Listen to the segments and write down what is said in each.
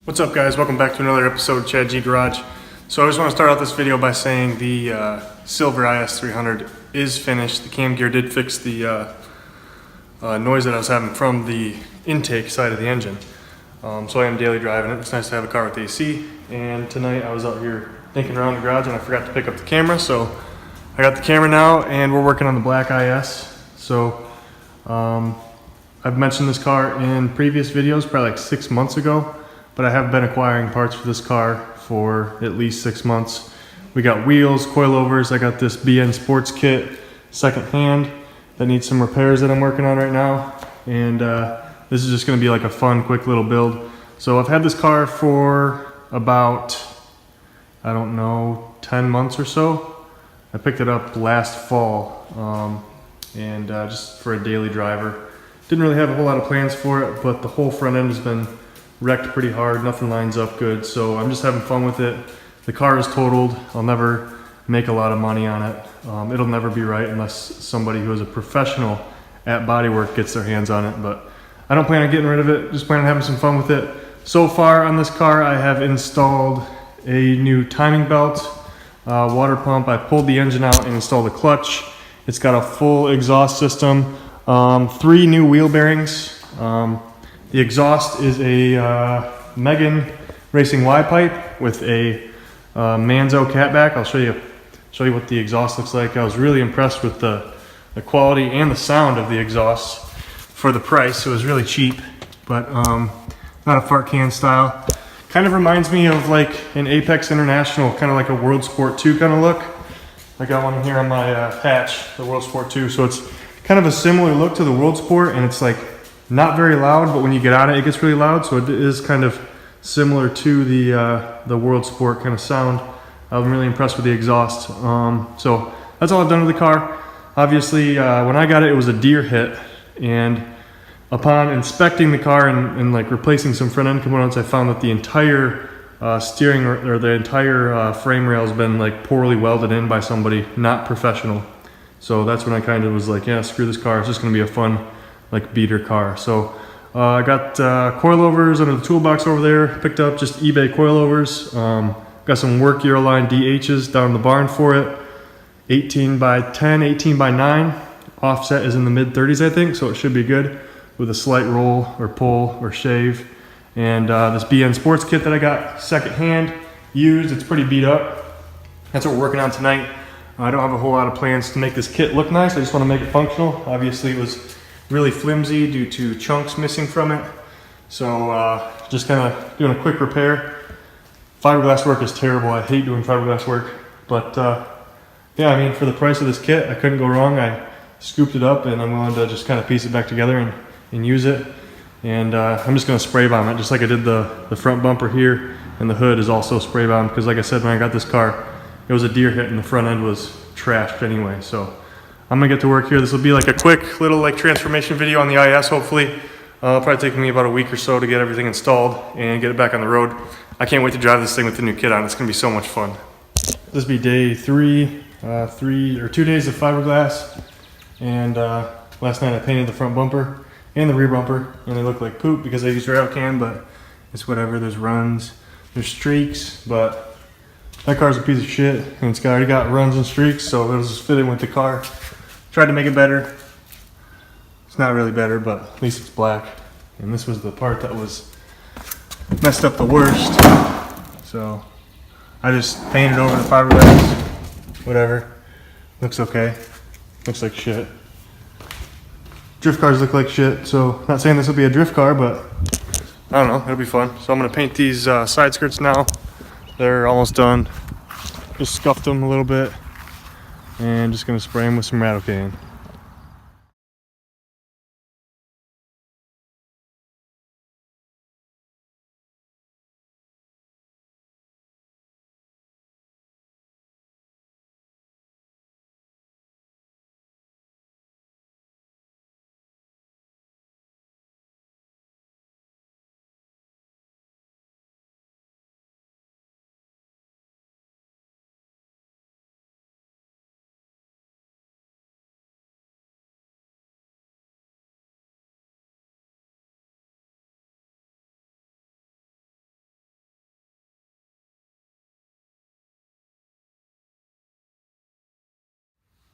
What's up, guys? Welcome back to another episode of Chad G Garage. So I just want to start out this video by saying the silver IS300 is finished. The cam gear did fix the noise that I was having from the intake side of the engine. So I am daily driving it. It's nice to have a car with AC. And tonight I was out here thinking around the garage and I forgot to pick up the camera. So I got the camera now and we're working on the black IS. So I've mentioned this car in previous videos, probably like 6 months ago. But I have been acquiring parts for this car for at least 6 months. We got wheels, coilovers. I got this BN sports kit second hand that needs some repairs that I'm working on right now. And this is just gonna be like a fun, quick little build. So I've had this car for about, I don't know, 10 months or so. I picked it up last fall and just for a daily driver. Didn't really have a whole lot of plans for it, but the whole front end has been wrecked pretty hard, nothing lines up good, so I'm just having fun with it. The car is totaled. I'll never make a lot of money on it. It'll never be right unless somebody who is a professional at bodywork gets their hands on it, but I don't plan on getting rid of it, just plan on having some fun with it. So far on this car, I have installed a new timing belt, water pump. I pulled the engine out and installed a clutch. It's got a full exhaust system, 3 new wheel bearings. The exhaust is a Megan Racing Y-pipe with a Manzo catback. I'll show you what the exhaust looks like. I was really impressed with the quality and the sound of the exhaust for the price. It was really cheap, but not a fart can style. Kind of reminds me of like an Apex International, kind of like a World Sport 2 kind of look. I got one here on my hatch, the World Sport 2. So it's kind of a similar look to the World Sport, and it's like not very loud, but when you get on it, it gets really loud. So it is kind of similar to the World Sport kind of sound. I'm really impressed with the exhaust. So that's all I've done with the car. Obviously, when I got it, it was a deer hit. And upon inspecting the car and like replacing some front end components, I found that the entire steering or the entire frame rail has been like poorly welded in by somebody not professional. So that's when I kind of was like, yeah, screw this car. It's just gonna be a fun like beater car. So I got coilovers under the toolbox over there, picked up just eBay coilovers. Got some work Euroline DHs down in the barn for it. 18 by 10, 18 by 9. Offset is in the mid 30s, I think, so it should be good with a slight roll or pull or shave. And this BN sports kit that I got second hand, used, it's pretty beat up. That's what we're working on tonight. I don't have a whole lot of plans to make this kit look nice. I just want to make it functional. Obviously it was really flimsy due to chunks missing from it. So just kind of doing a quick repair. Fiberglass work is terrible. I hate doing fiberglass work. But yeah, I mean, for the price of this kit, I couldn't go wrong. I scooped it up and I'm willing to just kind of piece it back together and use it. And I'm just going to spray bomb it just like I did the front bumper here. And the hood is also spray bomb because like I said, when I got this car, it was a deer hit and the front end was trashed anyway. So I'm gonna get to work here. This will be like a quick little like transformation video on the IS, hopefully. It'll probably take me about a week or so to get everything installed and get it back on the road. I can't wait to drive this thing with the new kit on. It's gonna be so much fun. This will be day 2 days of fiberglass. And last night I painted the front bumper and the rear bumper, and they look like poop because I used rail can, but it's whatever. There's runs, there's streaks, but that car's a piece of shit, and it's already got runs and streaks, so it'll just fit in with the car. Tried to make it better. It's not really better, but at least it's black. And this was the part that was messed up the worst. So I just painted over the fiberglass. Whatever. Looks okay. Looks like shit. Drift cars look like shit, so not saying this will be a drift car, but I don't know, it'll be fun. So I'm gonna paint these side skirts now. They're almost done. Just scuffed them a little bit. And just gonna spray them with some rattle can.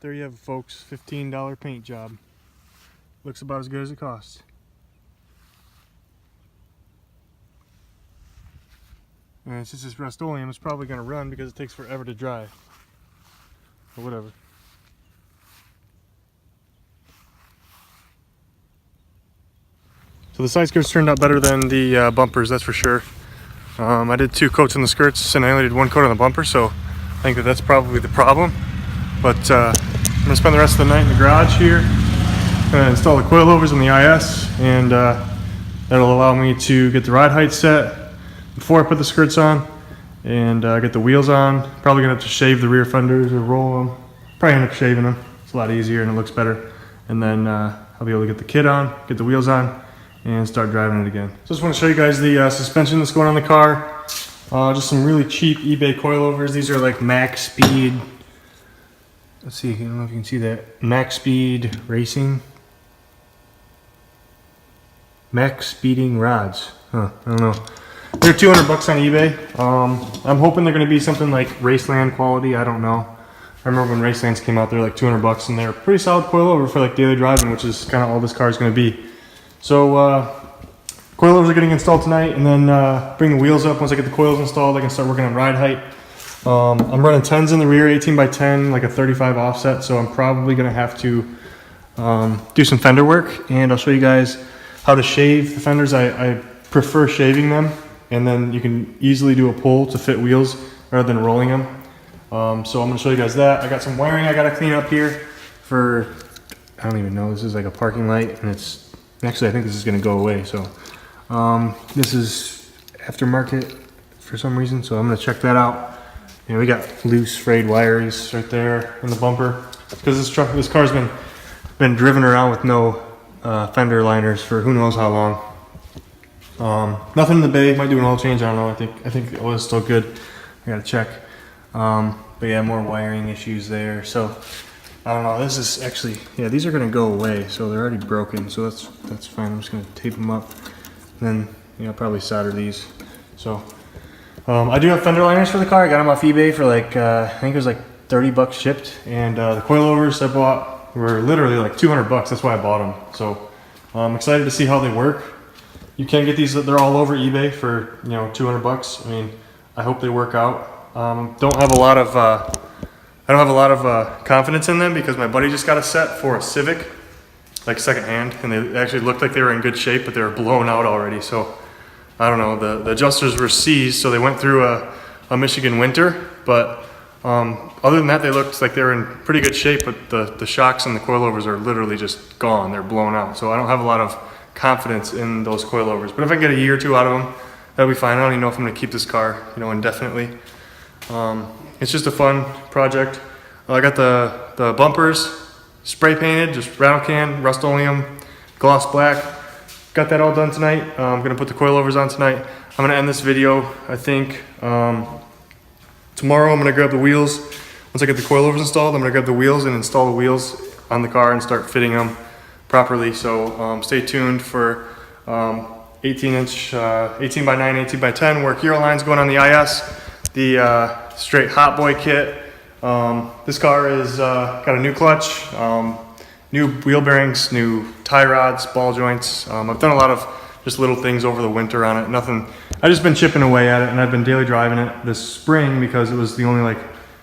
there you have it, folks. $15 paint job. Looks about as good as it costs. And since it's Rust-Oleum, it's probably going to run because it takes forever to dry. Or whatever. So the side skirts turned out better than the bumpers, that's for sure. I did 2 coats on the skirts and I only did 1 coat on the bumper, so I think that that's probably the problem. But I'm going to spend the rest of the night in the garage here. Going to install the coilovers on the IS, and that'll allow me to get the ride height set before I put the skirts on and get the wheels on. Probably going to have to shave the rear fenders or roll them. Probably end up shaving them. It's a lot easier and it looks better. And then I'll be able to get the kit on, get the wheels on, and start driving it again. So I just want to show you guys the suspension that's going on the car. Just some really cheap eBay coilovers. These are like max speed. Let's see, I don't know if you can see that. Max speed racing. Max speeding rods. I don't know. They're $200 on eBay. I'm hoping they're going to be something like Raceland quality. I don't know. I remember when Racelands came out, they were like $200, and they're a pretty solid coilover for like daily driving, which is kind of all this car is going to be. So coilovers are getting installed tonight, and then bring the wheels up. Once I get the coils installed, I can start working on ride height. I'm running 10s in the rear, 18x10, like a 35 offset, so I'm probably going to have to do some fender work, and I'll show you guys how to shave the fenders. I prefer shaving them, and then you can easily do a pull to fit wheels rather than rolling them. So I'm going to show you guys that. I got some wiring I got to clean up here for, I don't even know, this is like a parking light, and it's, actually I think this is going to go away, so this is aftermarket for some reason, so I'm going to check that out. And we got loose frayed wires right there in the bumper because this car's been driven around with no fender liners for who knows how long. Nothing in the bay. Might do an oil change. I don't know. I think the oil's still good. I gotta check. But yeah, more wiring issues there. So I don't know. This is actually, yeah, these are gonna go away. So they're already broken. So that's fine. I'm just gonna tape them up. And then I'll probably solder these. So. I do have fender liners for the car. I got them off eBay for like, I think it was like $30 shipped. And the coilovers I bought were literally like $200. That's why I bought them. So I'm excited to see how they work. You can get these, they're all over eBay for, $200. I mean, I hope they work out. Don't have a lot of, I don't have a lot of confidence in them because my buddy just got a set for a Civic, like secondhand, and they actually looked like they were in good shape, but they were blown out already. So I don't know, the adjusters were seized, so they went through a Michigan winter, but other than that, they looked like they were in pretty good shape, but the shocks and the coilovers are literally just gone. They're blown out, so I don't have a lot of confidence in those coilovers. But if I can get a year or two out of them, that'll be fine. I don't even know if I'm going to keep this car, indefinitely. It's just a fun project. I got the bumpers spray painted, just rattle can, Rust-Oleum, gloss black. Got that all done tonight. I'm gonna put the coilovers on tonight. I'm gonna end this video, I think. Tomorrow I'm gonna grab the wheels. Once I get the coilovers installed, I'm gonna grab the wheels and install the wheels on the car and start fitting them properly. So stay tuned for 18-inch, 18 by 9, 18 by 10 work hero lines going on the IS. The straight hot boy kit. This car is got a new clutch. New wheel bearings, new tie rods, ball joints. I've done a lot of just little things over the winter on it. Nothing, I've just been chipping away at it, and I've been daily driving it this spring because it was the only like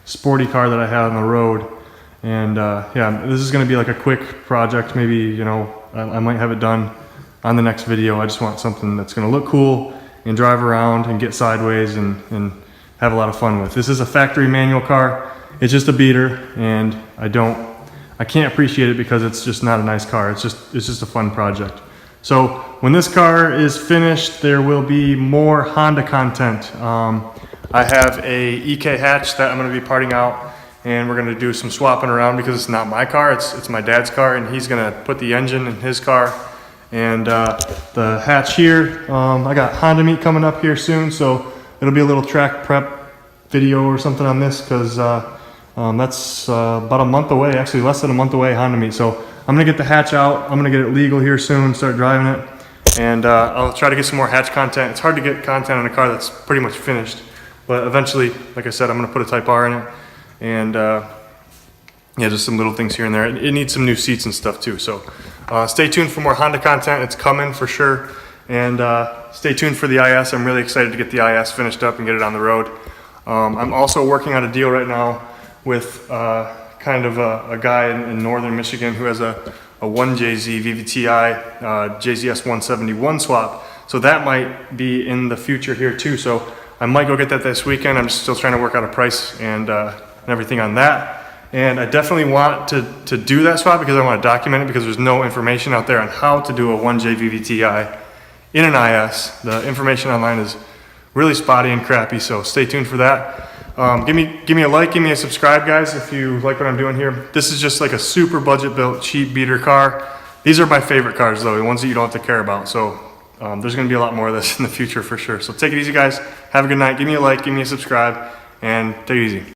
sporty car that I had on the road. And yeah, this is gonna be like a quick project. Maybe, I might have it done on the next video. I just want something that's gonna look cool and drive around and get sideways and have a lot of fun with. This is a factory manual car. It's just a beater, and I can't appreciate it because it's just not a nice car. It's just a fun project. So when this car is finished, there will be more Honda content. I have a EK hatch that I'm gonna be parting out, and we're gonna do some swapping around because it's not my car, it's my dad's car, and he's gonna put the engine in his car. And the hatch here, I got Honda meet coming up here soon, so it'll be a little track prep video or something on this because that's about a month away, actually less than a month away, Honda meet. So I'm gonna get the hatch out. I'm gonna get it legal here soon, start driving it. And I'll try to get some more hatch content. It's hard to get content on a car that's pretty much finished. But eventually, like I said, I'm gonna put a Type R in it. And yeah, just some little things here and there. It needs some new seats and stuff too. So stay tuned for more Honda content. It's coming for sure. And stay tuned for the IS. I'm really excited to get the IS finished up and get it on the road. I'm also working on a deal right now with kind of a guy in northern Michigan who has a 1JZ VVTi JZS 171 swap. So that might be in the future here too. So I might go get that this weekend. I'm still trying to work out a price and everything on that. And I definitely want to do that swap because I want to document it, because there's no information out there on how to do a 1J VVTi in an IS. The information online is really spotty and crappy, so stay tuned for that. Give me a like, give me a subscribe, guys, if you like what I'm doing here. This is just like a super budget built, cheap beater car. These are my favorite cars though, the ones that you don't have to care about. So there's gonna be a lot more of this in the future for sure. So take it easy, guys. Have a good night. Give me a like, give me a subscribe, and take it easy.